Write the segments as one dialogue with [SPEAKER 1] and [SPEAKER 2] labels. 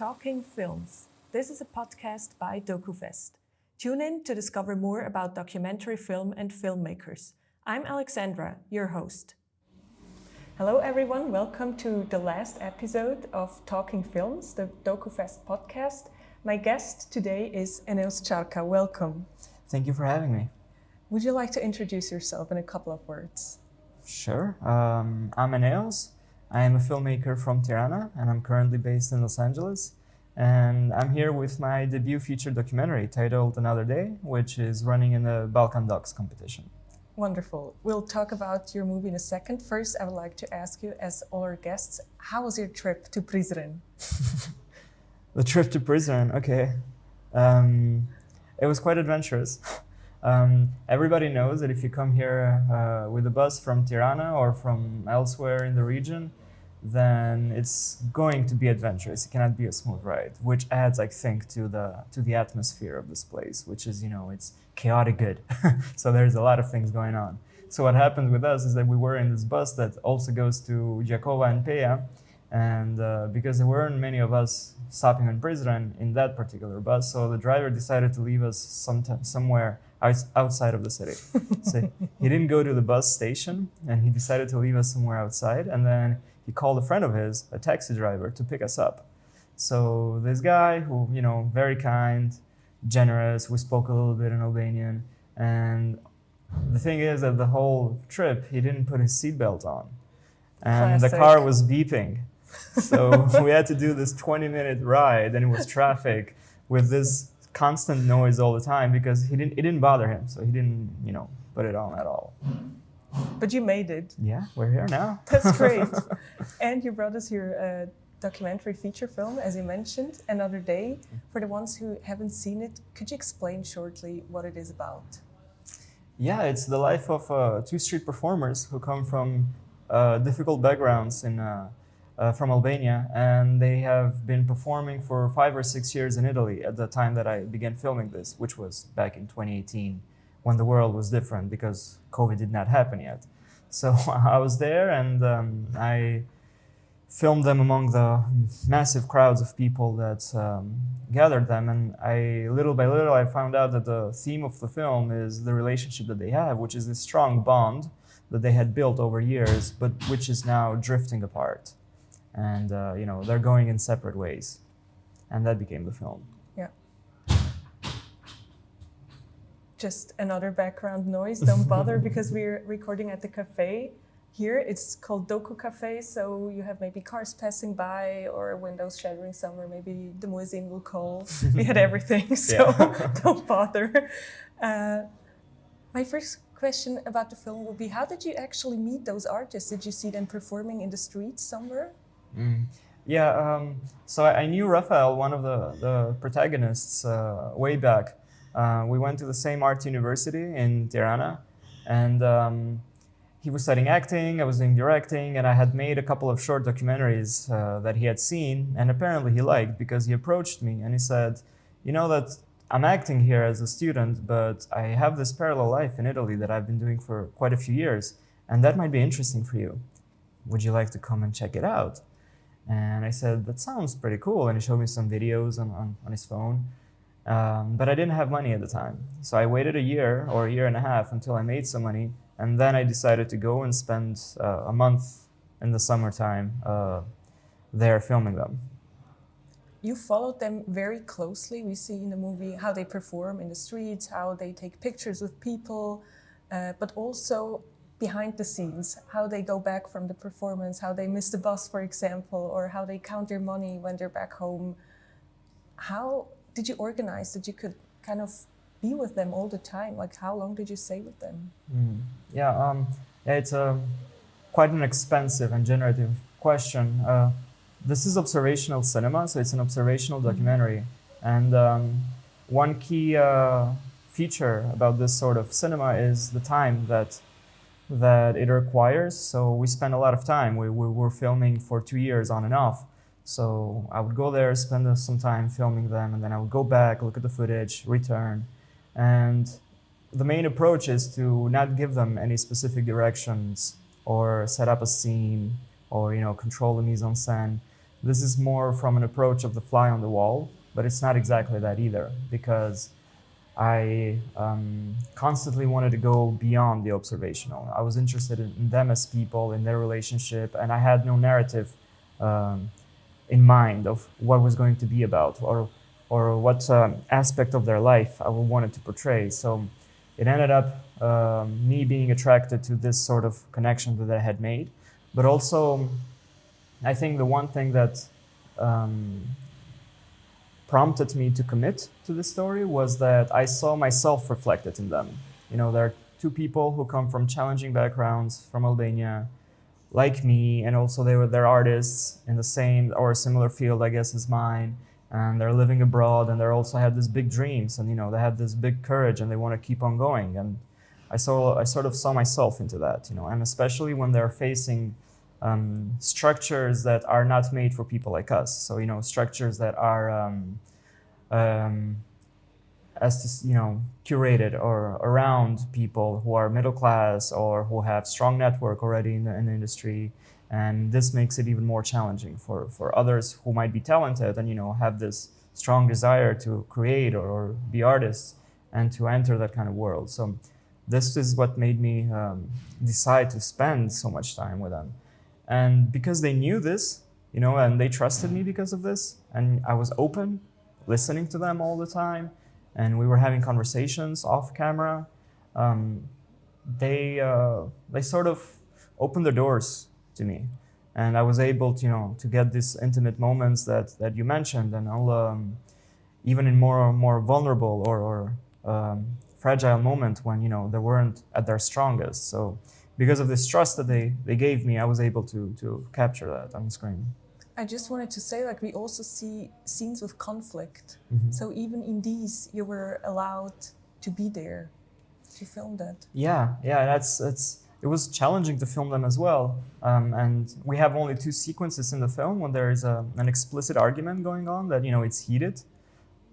[SPEAKER 1] Talking Films. This is a podcast by Dokufest. Tune in to discover more about documentary film and filmmakers. I'm Alexandra, your host. Hello everyone, welcome to the last episode of Talking Films, the Dokufest podcast. My guest today is Eneos Çarka. Welcome.
[SPEAKER 2] Thank you for having me.
[SPEAKER 1] Would you like to introduce yourself in a couple of words?
[SPEAKER 2] Sure. I'm Eneos. I am a filmmaker from Tirana and I'm currently based in Los Angeles. And I'm here with my debut feature documentary titled Another Day, which is running in the Balkan Docs competition.
[SPEAKER 1] Wonderful. We'll talk about your movie in a second. First, I would like to ask you, as all our guests, how was your trip to Prizren?
[SPEAKER 2] The trip to Prizren, okay. It was quite adventurous. Everybody knows that if you come here with a bus from Tirana or from elsewhere in the region, then it's going to be adventurous. It cannot be a smooth ride, which adds, I think, to the atmosphere of this place, which is, it's chaotic good. So there's a lot of things going on. So what happened with us is that we were in this bus that also goes to Jakova and Peja, and because there weren't many of us stopping on Prizren in that particular bus, so the driver decided to leave us somewhere outside of the city. So he didn't go to the bus station, and he decided to leave us somewhere outside, and then he called a friend of his, a taxi driver, to pick us up. So this guy who, very kind, generous, we spoke a little bit in Albanian, and the thing is that the whole trip, he didn't put his seatbelt on. And
[SPEAKER 1] Classic.
[SPEAKER 2] The car was beeping. So we had to do this 20-minute ride, and it was traffic with this constant noise all the time because it didn't bother him. So he didn't, put it on at all.
[SPEAKER 1] But you made it.
[SPEAKER 2] Yeah, we're here now.
[SPEAKER 1] That's great. And you brought us your documentary feature film, as you mentioned, Another Day. For the ones who haven't seen it, could you explain shortly what it is about?
[SPEAKER 2] Yeah, it's the life of two street performers who come from difficult backgrounds from Albania, and they have been performing for 5 or 6 years in Italy at the time that I began filming this, which was back in 2018, when the world was different because COVID did not happen yet. So I was there and I filmed them among the massive crowds of people that gathered them, and little by little I found out that the theme of the film is the relationship that they have, which is this strong bond that they had built over years, but which is now drifting apart. And they're going in separate ways, and that became the film.
[SPEAKER 1] Yeah. Just another background noise, don't bother, because we're recording at the cafe here. It's called Doku Cafe, so you have maybe cars passing by or windows shattering somewhere. Maybe the muezzin will call. We had everything, so don't bother. My first question about the film would be, how did you actually meet those artists? Did you see them performing in the streets somewhere?
[SPEAKER 2] So I knew Rafael, one of the protagonists, way back. We went to the same art university in Tirana, and he was studying acting, I was doing directing, and I had made a couple of short documentaries that he had seen, and apparently he liked, because he approached me and he said, that I'm acting here as a student, but I have this parallel life in Italy that I've been doing for quite a few years, and that might be interesting for you. Would you like to come and check it out? And I said, that sounds pretty cool. And he showed me some videos on his phone. But I didn't have money at the time. So I waited a year or a year and a half until I made some money. And then I decided to go and spend a month in the summertime there filming them.
[SPEAKER 1] You followed them very closely. We see in the movie how they perform in the streets, how they take pictures with people, but also behind the scenes, how they go back from the performance, how they miss the bus, for example, or how they count their money when they're back home. How did you organize that you could kind of be with them all the time? Like, how long did you stay with them?
[SPEAKER 2] It's quite an expensive and generative question. This is observational cinema, so it's an observational documentary. And one key feature about this sort of cinema is the time that it requires. So we spend a lot of time. We were filming for 2 years on and off. So I would go there, spend some time filming them, and then I would go back, look at the footage, return. And the main approach is to not give them any specific directions or set up a scene or control the mise en scène, this is more from an approach of the fly on the wall, but it's not exactly that either, because I constantly wanted to go beyond the observational. I was interested in them as people, in their relationship, and I had no narrative in mind of what was going to be about, or what aspect of their life I wanted to portray. So it ended up me being attracted to this sort of connection that I had made. But also, I think the one thing that prompted me to commit to the story was that I saw myself reflected in them. You know, there are two people who come from challenging backgrounds from Albania, like me, and also they're artists in the same or a similar field, I guess, as mine, and they're living abroad, and they also have these big dreams, and they have this big courage, and they want to keep on going. And I sort of saw myself into that, and especially when they're facing structures that are not made for people like us. So structures that are curated or around people who are middle class or who have strong network already in the industry. And this makes it even more challenging for others who might be talented and have this strong desire to create or be artists and to enter that kind of world. So this is what made me decide to spend so much time with them. And because they knew this, and they trusted me because of this, and I was open, listening to them all the time, and we were having conversations off camera, they sort of opened their doors to me, and I was able to get these intimate moments that you mentioned, and I'll even in more vulnerable or fragile moment when they weren't at their strongest. So because of this trust that they gave me, I was able to capture that on screen.
[SPEAKER 1] I just wanted to say, we also see scenes with conflict.
[SPEAKER 2] Mm-hmm.
[SPEAKER 1] So even in these, you were allowed to be there to film that.
[SPEAKER 2] Yeah, it was challenging to film them as well. And we have only 2 sequences in the film when there is an explicit argument going on that, it's heated.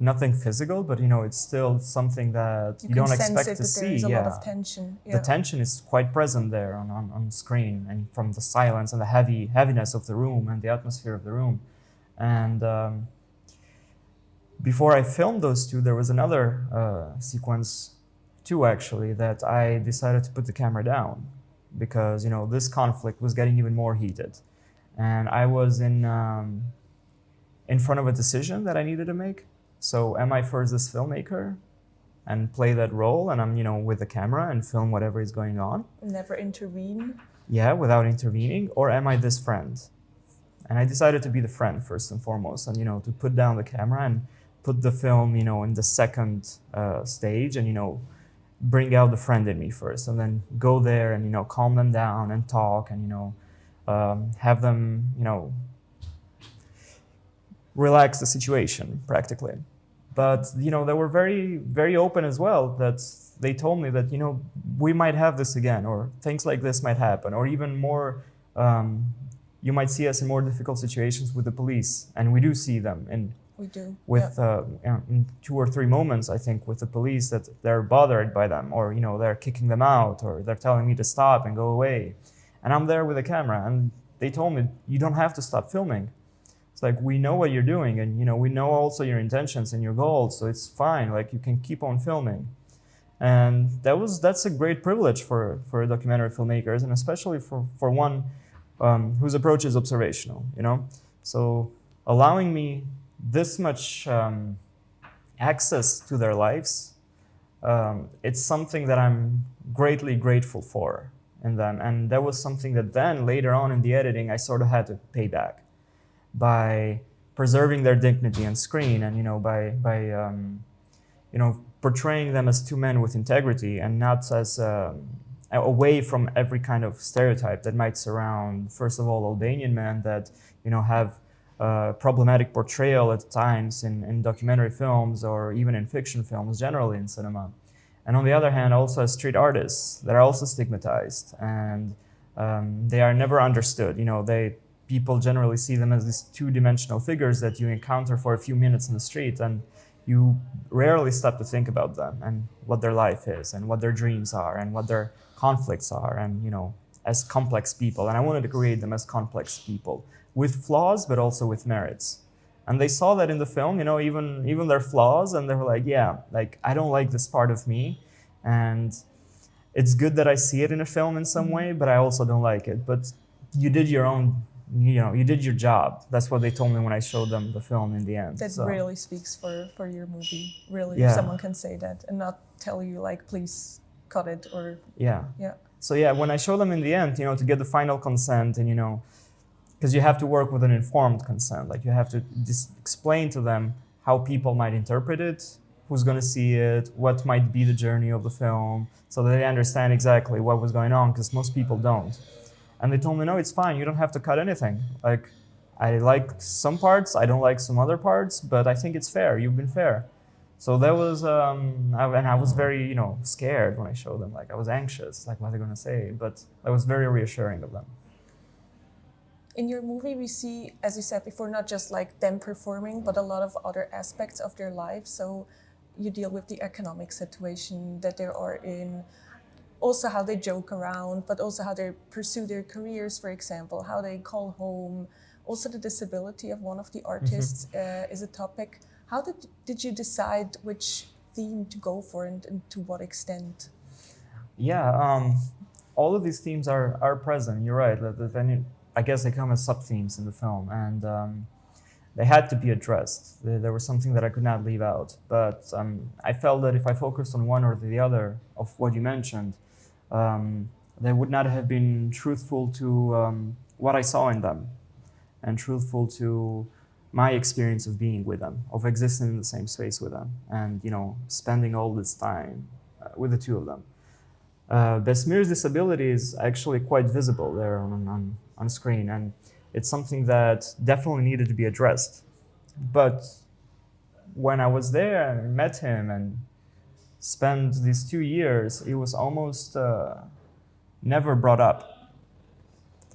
[SPEAKER 2] Nothing physical, but it's still something that you don't expect to see.
[SPEAKER 1] There's a lot of tension.
[SPEAKER 2] Yeah. The tension is quite present there on screen, and from the silence and the heaviness of the room and the atmosphere of the room. And before I filmed those 2, there was another sequence, 2 actually, that I decided to put the camera down because this conflict was getting even more heated, and I was in front of a decision that I needed to make. So am I first this filmmaker and play that role, and I'm with the camera and film whatever is going on?
[SPEAKER 1] Never intervene?
[SPEAKER 2] Yeah, without intervening. Or am I this friend? And I decided to be the friend first and foremost, and to put down the camera and put the film in the second stage, and bring out the friend in me first, and then go there and calm them down and talk, and have them relax the situation practically. But they were very, very open as well, that they told me that we might have this again, or things like this might happen, or even more, you might see us in more difficult situations with the police, and we do see them
[SPEAKER 1] we do
[SPEAKER 2] with in 2 or 3 moments, I think, with the police, that they're bothered by them, or they're kicking them out, or they're telling me to stop and go away, and I'm there with a camera, and they told me, you don't have to stop filming. It's we know what you're doing, and we know also your intentions and your goals, so it's fine, you can keep on filming. And that's a great privilege for documentary filmmakers, and especially for one whose approach is observational, so allowing me this much access to their lives, it's something that I'm greatly grateful for in them. And that was something that then later on in the editing I sort of had to pay back by preserving their dignity on screen, and by portraying them as 2 men with integrity, and not as away from every kind of stereotype that might surround, first of all, Albanian men that have problematic portrayal at times in documentary films, or even in fiction films generally in cinema. And on the other hand, also as street artists that are also stigmatized, and they are never understood. People generally see them as these 2-dimensional figures that you encounter for a few minutes in the street, and you rarely stop to think about them and what their life is and what their dreams are and what their conflicts are, and as complex people. And I wanted to create them as complex people, with flaws, but also with merits. And they saw that in the film, you know, even their flaws, and they were like, yeah, like I don't like this part of me, and it's good that I see it in a film in some way, but I also don't like it. But you did your own, you know, you did your job. That's what they told me when I showed them the film in the end.
[SPEAKER 1] That
[SPEAKER 2] So,
[SPEAKER 1] really speaks for your movie. Really,
[SPEAKER 2] Yeah.
[SPEAKER 1] if someone can say that and not tell you like, please cut it or
[SPEAKER 2] yeah.
[SPEAKER 1] yeah.
[SPEAKER 2] So yeah, when I show them in the end, you know, to get the final consent, and you know, because you have to work with an informed consent, like you have to explain to them how people might interpret it, who's going to see it, what might be the journey of the film, so that they understand exactly what was going on, because most people don't. And they told me, no, it's fine, you don't have to cut anything. Like, I like some parts, I don't like some other parts, but I think it's fair, you've been fair. So that was, and I was very, you know, scared when I showed them. Like, I was anxious, like, what are they going to say? But that was very reassuring of them.
[SPEAKER 1] In your movie, we see, as you said before, not just like them performing, but a lot of other aspects of their life. So you deal with the economic situation that they are in, also how they joke around, but also how they pursue their careers, for example, how they call home. Also, the disability of one of the artists is a topic. How did you decide which theme to go for and to what extent?
[SPEAKER 2] Yeah, all of these themes are present. You're right. I guess they come as sub-themes in the film, and they had to be addressed. There was something that I could not leave out. But I felt that if I focused on one or the other of what you mentioned, they would not have been truthful to what I saw in them, and truthful to my experience of being with them, of existing in the same space with them, and you know, spending all this time with the two of them. Besmir's disability is actually quite visible there on screen, and it's something that definitely needed to be addressed. But when I was there and met him and spent these 2 years, it was almost never brought up,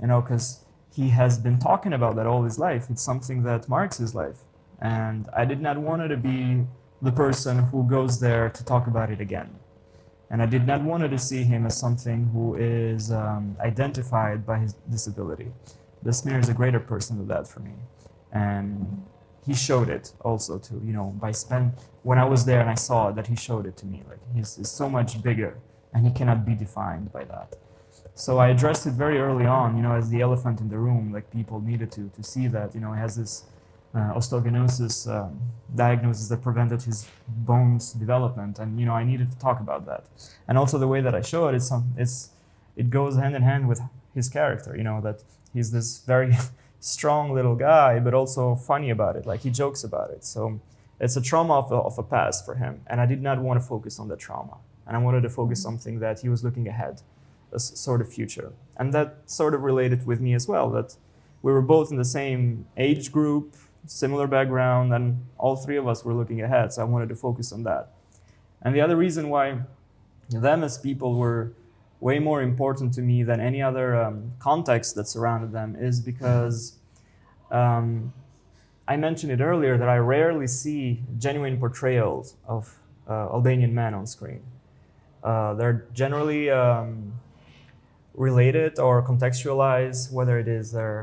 [SPEAKER 2] you know, because he has been talking about that all his life. It's something that marks his life. And I did not want to be the person who goes there to talk about it again. And I did not want to see him as something who is identified by his disability. Samir is a greater person than that for me. And he showed it also to, you know, when I was there and I saw that he showed it to me, like he's so much bigger and he cannot be defined by that. So I addressed it very early on, you know, as the elephant in the room, like people needed to see that, you know, he has this osteogenosis diagnosis that prevented his bones development, and you know, I needed to talk about that. And also the way that I show it, it goes hand in hand with his character, you know, that he's this very strong little guy, but also funny about it, like he jokes about it. So it's a trauma of a past for him, and I did not want to focus on the trauma, and I wanted to focus something that he was looking ahead, a sort of future. And that sort of related with me as well, that we were both in the same age group, similar background, and all three of us were looking ahead, so I wanted to focus on that. And the other reason why them as people were way more important to me than any other context that surrounded them is because I mentioned it earlier that I rarely see genuine portrayals of Albanian men on screen. They're generally related or contextualized, whether it is their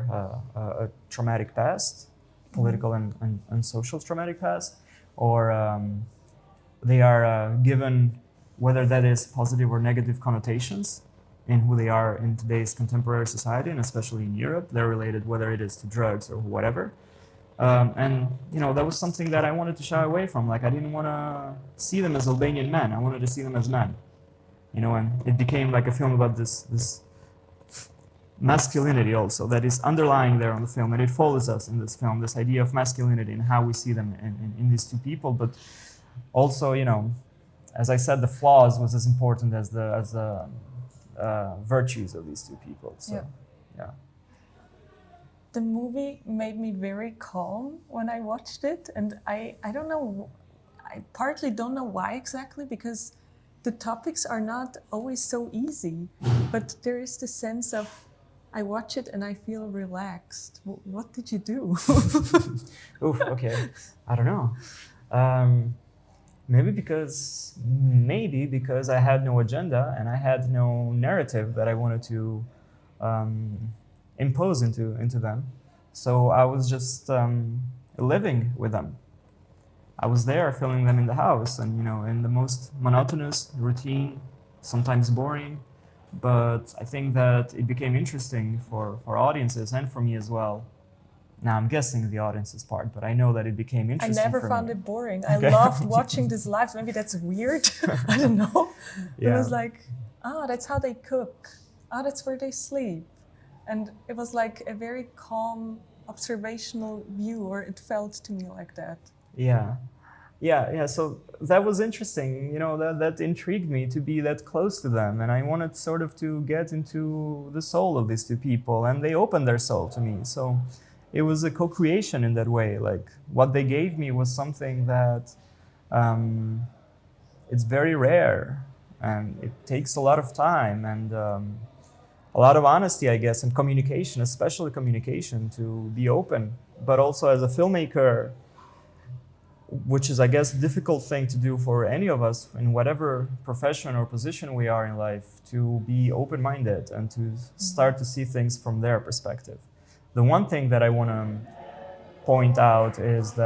[SPEAKER 2] a traumatic past, political and social traumatic past, or they are given, whether that is positive or negative connotations in who they are in today's contemporary society, and especially in Europe. They're related, whether it is to drugs or whatever. And you know, that was something that I wanted to shy away from. Like, I didn't want to see them as Albanian men. I wanted to see them as men. You know, and it became like a film about this masculinity also that is underlying there on the film, and it follows us in this film, this idea of masculinity and how we see them in these two people. But also, you know, as I said, the flaws was as important as the virtues of these two people. So, yeah.
[SPEAKER 1] The movie made me very calm when I watched it, and I don't know, I partly don't know why exactly, because the topics are not always so easy, but there is the sense of, I watch it and I feel relaxed. What did you do?
[SPEAKER 2] Oof, okay. I don't know. Maybe because I had no agenda and I had no narrative that I wanted to impose into them. So I was just living with them. I was there filming them in the house, and in the most monotonous routine, sometimes boring, but I think that it became interesting for audiences and for me as well. Now I'm guessing the audience's part, but I know that it became
[SPEAKER 1] I
[SPEAKER 2] interesting.
[SPEAKER 1] never
[SPEAKER 2] for
[SPEAKER 1] found
[SPEAKER 2] me.
[SPEAKER 1] it boring. I loved watching these lives. Maybe that's weird. I don't know. It
[SPEAKER 2] Yeah.
[SPEAKER 1] was like, that's how they cook. That's where they sleep. And it was like a very calm observational view, or it felt to me like that.
[SPEAKER 2] Yeah. So that was interesting. That intrigued me to be that close to them, and I wanted sort of to get into the soul of these two people, and they opened their soul to me. So it was a co-creation in that way. Like what they gave me was something that it's very rare, and it takes a lot of time and a lot of honesty, I guess, and communication, especially communication, to be open. But also as a filmmaker, which is, I guess, a difficult thing to do for any of us in whatever profession or position we are in life, to be open-minded and to start to see things from their perspective. The one thing that I want to point out is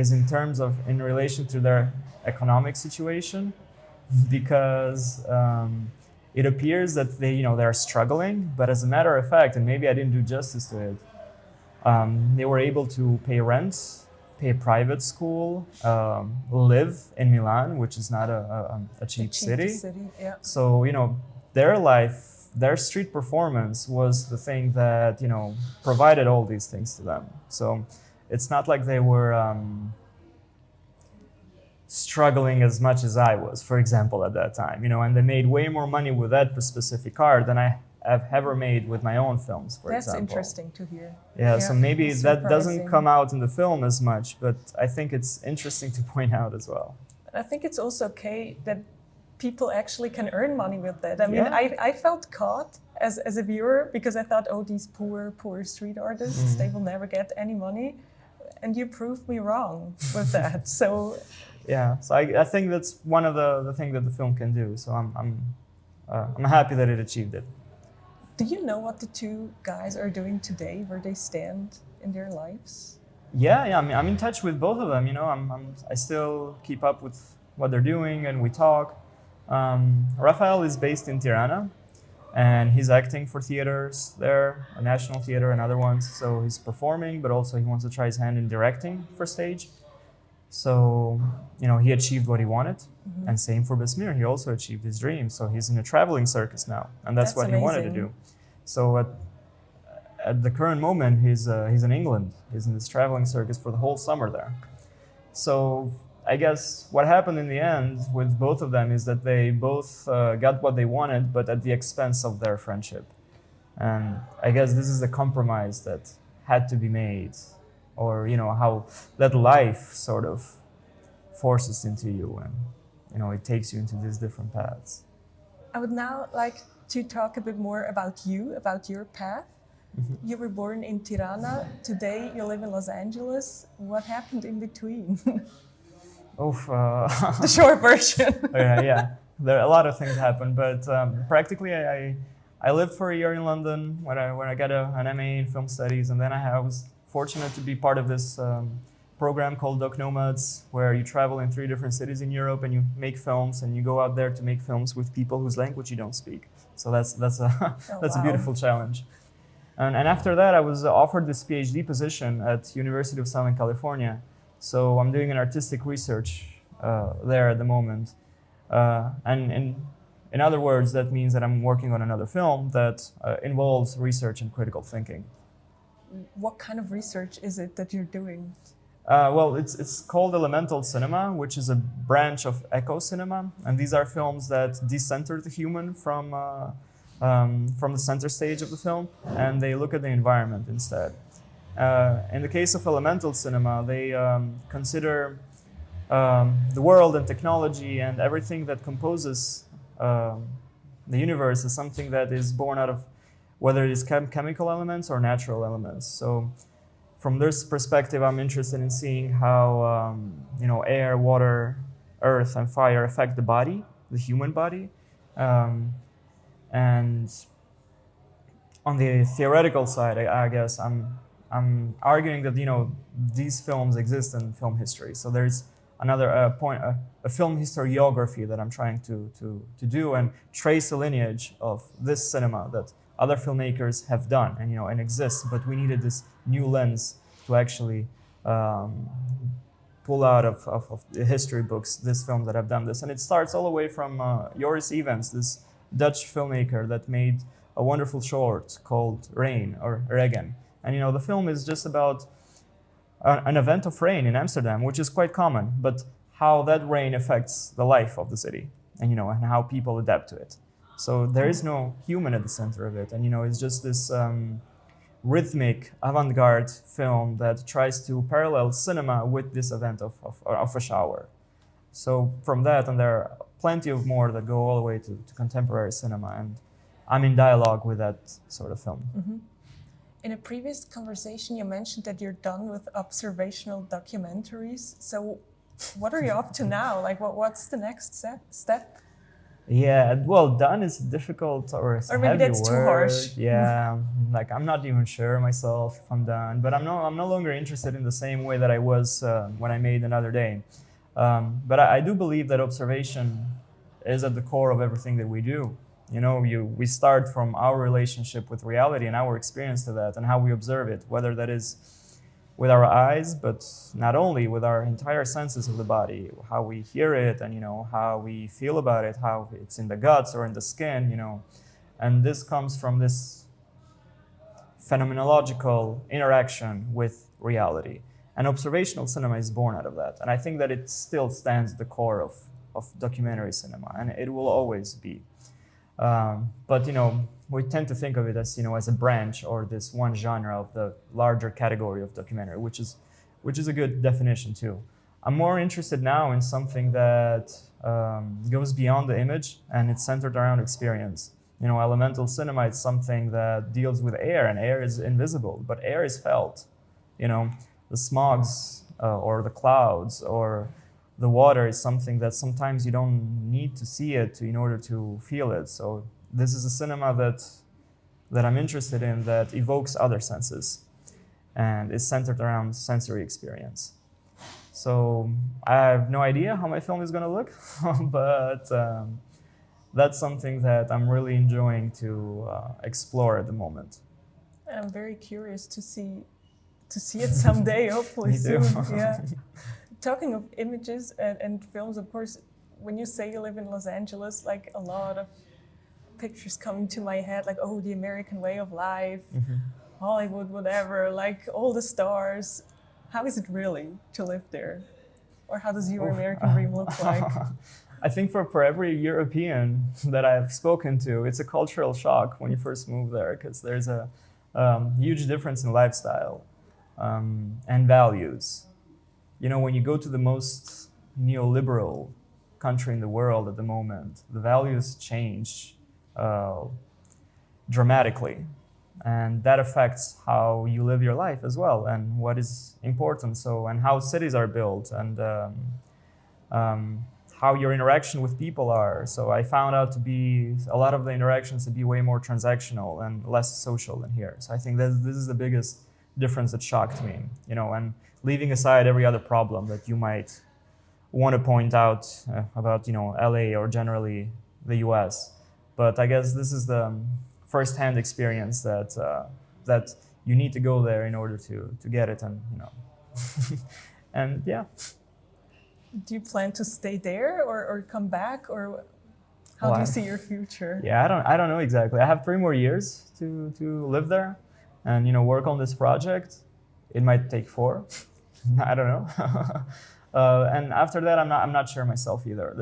[SPEAKER 2] in relation to their economic situation, because it appears that they're struggling, but as a matter of fact, and maybe I didn't do justice to it, they were able to pay rent, pay a private school, live in Milan, which is not a cheap city.
[SPEAKER 1] Yeah.
[SPEAKER 2] So their life, their street performance was the thing that provided all these things to them. So it's not like they were struggling as much as I was, for example, at that time, and they made way more money with that specific art than I have ever made with my own films, for example.
[SPEAKER 1] That's interesting to hear.
[SPEAKER 2] Yeah, so maybe that doesn't
[SPEAKER 1] surprising.
[SPEAKER 2] come out in the film as much, but I think it's interesting to point out as well.
[SPEAKER 1] I think it's also okay that people actually can earn money with that. I mean,
[SPEAKER 2] Yeah.
[SPEAKER 1] I felt caught as a viewer because I thought, these poor street artists, they will never get any money. And you proved me wrong with that. So
[SPEAKER 2] yeah, so I think that's one of the things that the film can do. So I'm happy that it achieved it.
[SPEAKER 1] do you know what the two guys are doing today, where they stand in their lives?
[SPEAKER 2] Yeah. I mean, I'm in touch with both of them. I still keep up with what they're doing, and we talk. Rafael is based in Tirana, and he's acting for theaters there, a national theater and other ones. So he's performing, but also he wants to try his hand in directing for stage. So, he achieved what he wanted. Mm-hmm. And same for Samir, he also achieved his dream. So he's in a traveling circus now, and that's what
[SPEAKER 1] amazing.
[SPEAKER 2] he wanted to do. So at the current moment, he's in England. He's in this traveling circus for the whole summer there. So I guess what happened in the end with both of them is that they both got what they wanted, but at the expense of their friendship. And I guess this is the compromise that had to be made, or how that life sort of forces into you, and it takes you into these different paths.
[SPEAKER 1] I would now like to talk a bit more about you, about your path. Mm-hmm. You were born in Tirana. Today you live in Los Angeles. What happened in between? The short version.
[SPEAKER 2] Yeah. There a lot of things happened, but practically I lived for a year in London when I got an MA in film studies, and then I was fortunate to be part of this program called Doc Nomads, where you travel in 3 different cities in Europe and you make films, and you go out there to make films with people whose language you don't speak. So that's a beautiful challenge. And after that, I was offered this PhD position at University of Southern California. So I'm doing an artistic research there at the moment. And in other words, that means that I'm working on another film that involves research and critical thinking.
[SPEAKER 1] What kind of research is it that you're doing?
[SPEAKER 2] Well, it's called elemental cinema, which is a branch of eco cinema. And these are films that decenter the human from the center stage of the film, and they look at the environment instead. In the case of elemental cinema, they consider the world and technology and everything that composes the universe as something that is born out of whether it is chemical elements or natural elements. So from this perspective, I'm interested in seeing how air, water, earth, and fire affect the body, the human body. And on the theoretical side, I guess I'm I'm arguing that these films exist in film history. So there's another point, a film historiography that I'm trying to do and trace a lineage of this cinema that other filmmakers have done and exists. But we needed this new lens to actually pull out of the history books these films that have done this. And it starts all the way from Joris Evans, this Dutch filmmaker that made a wonderful short called Rain or Regen. And the film is just about an event of rain in Amsterdam, which is quite common, but how that rain affects the life of the city and how people adapt to it. So there is no human at the center of it. And it's just this rhythmic avant-garde film that tries to parallel cinema with this event of a shower. So from that, and there are plenty of more that go all the way to contemporary cinema, and I'm in dialogue with that sort of film.
[SPEAKER 1] Mm-hmm. In a previous conversation, you mentioned that you're done with observational documentaries. So what are you up to now? Like, what's the next step?
[SPEAKER 2] Yeah, well, done is difficult or
[SPEAKER 1] maybe
[SPEAKER 2] heavy
[SPEAKER 1] that's
[SPEAKER 2] word.
[SPEAKER 1] Too harsh.
[SPEAKER 2] Yeah, like I'm not even sure myself if I'm done, but I'm no longer interested in the same way that I was when I made Another Day. But I do believe that observation is at the core of everything that we do. We start from our relationship with reality and our experience to that and how we observe it, whether that is with our eyes, but not only with our entire senses of the body, how we hear it and, how we feel about it, how it's in the guts or in the skin, And this comes from this phenomenological interaction with reality. And observational cinema is born out of that. And I think that it still stands at the core of documentary cinema, and it will always be. But we tend to think of it as as a branch or this one genre of the larger category of documentary, which is a good definition too. I'm more interested now in something that goes beyond the image and it's centered around experience. Elemental cinema is something that deals with air, and air is invisible, but air is felt. The smogs or the clouds or the water is something that sometimes you don't need to see it in order to feel it. So this is a cinema that I'm interested in that evokes other senses and is centered around sensory experience. So I have no idea how my film is going to look, but that's something that I'm really enjoying to explore at the moment.
[SPEAKER 1] And I'm very curious to see it someday, hopefully
[SPEAKER 2] Me too.
[SPEAKER 1] soon. Yeah. Talking of images and films, of course, when you say you live in Los Angeles, like a lot of pictures come to my head, like, the American way of life, Hollywood, whatever, like all the stars. How is it really to live there? Or how does your American dream look like?
[SPEAKER 2] I think for every European that I've spoken to, it's a cultural shock when you first move there, because there's a huge difference in lifestyle and values. When you go to the most neoliberal country in the world at the moment, the values change dramatically. And that affects how you live your life as well and what is important. And how cities are built and how your interaction with people are. So I found out a lot of the interactions to be way more transactional and less social than here. So I think this is the biggest difference that shocked me, and leaving aside every other problem that you might want to point out about, LA or generally the US. But I guess this is the first-hand experience that you need to go there in order to get it, and and yeah.
[SPEAKER 1] Do you plan to stay there or come back, or how do you see your future?
[SPEAKER 2] Yeah, I don't know exactly. I have 3 more years to live there, and work on this project. It might take 4. I don't know. And after that, I'm not sure myself either.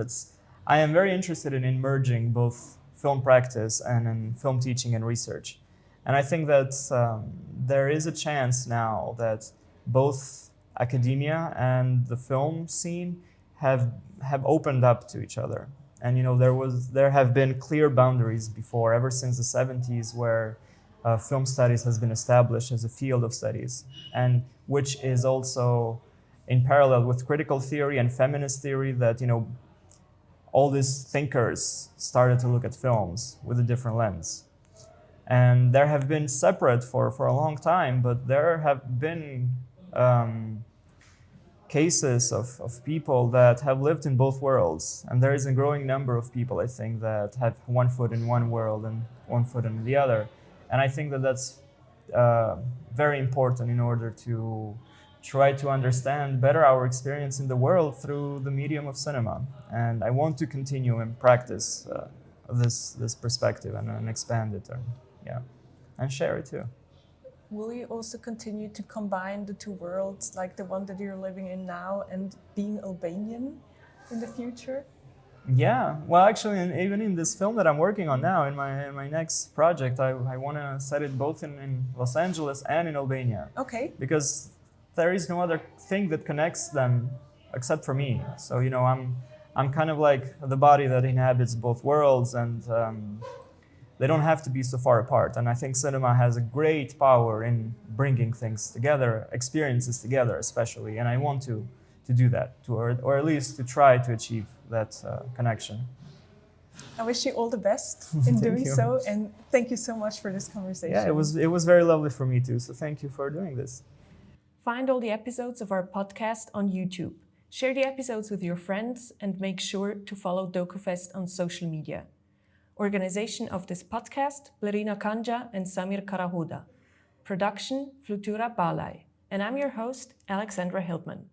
[SPEAKER 2] I am very interested in merging both film practice and in film teaching and research. And I think that there is a chance now that both academia and the film scene have opened up to each other. And there have been clear boundaries before, ever since the 70s, where film studies has been established as a field of studies, and which is also in parallel with critical theory and feminist theory, that all these thinkers started to look at films with a different lens. And there have been separate for a long time, but there have been cases of people that have lived in both worlds. And there is a growing number of people, I think, that have one foot in one world and one foot in the other. And I think that that's very important in order to try to understand better our experience in the world through the medium of cinema. And I want to continue and practice this perspective and expand it and share it too.
[SPEAKER 1] Will you also continue to combine the two worlds, like the one that you're living in now and being Albanian in the future?
[SPEAKER 2] Yeah, well, actually, even in this film that I'm working on now, in my next project, I want to set it both in Los Angeles and in Albania.
[SPEAKER 1] Okay.
[SPEAKER 2] Because there is no other thing that connects them except for me. So, I'm kind of like the body that inhabits both worlds, and they don't have to be so far apart. And I think cinema has a great power in bringing things together, experiences together especially. And I want to do that, or at least to try to achieve that connection.
[SPEAKER 1] I wish you all the best in doing
[SPEAKER 2] you.
[SPEAKER 1] so, and thank you so much for this conversation.
[SPEAKER 2] Yeah, it was very lovely for me too. So thank you for doing this.
[SPEAKER 1] Find all the episodes of our podcast on YouTube. Share the episodes with your friends and make sure to follow Dokufest on social media. Organization of this podcast, Blerina Kanxha and Samir Karahoda. Production, Flutura Balai. And I'm your host, Alexandra Hildman.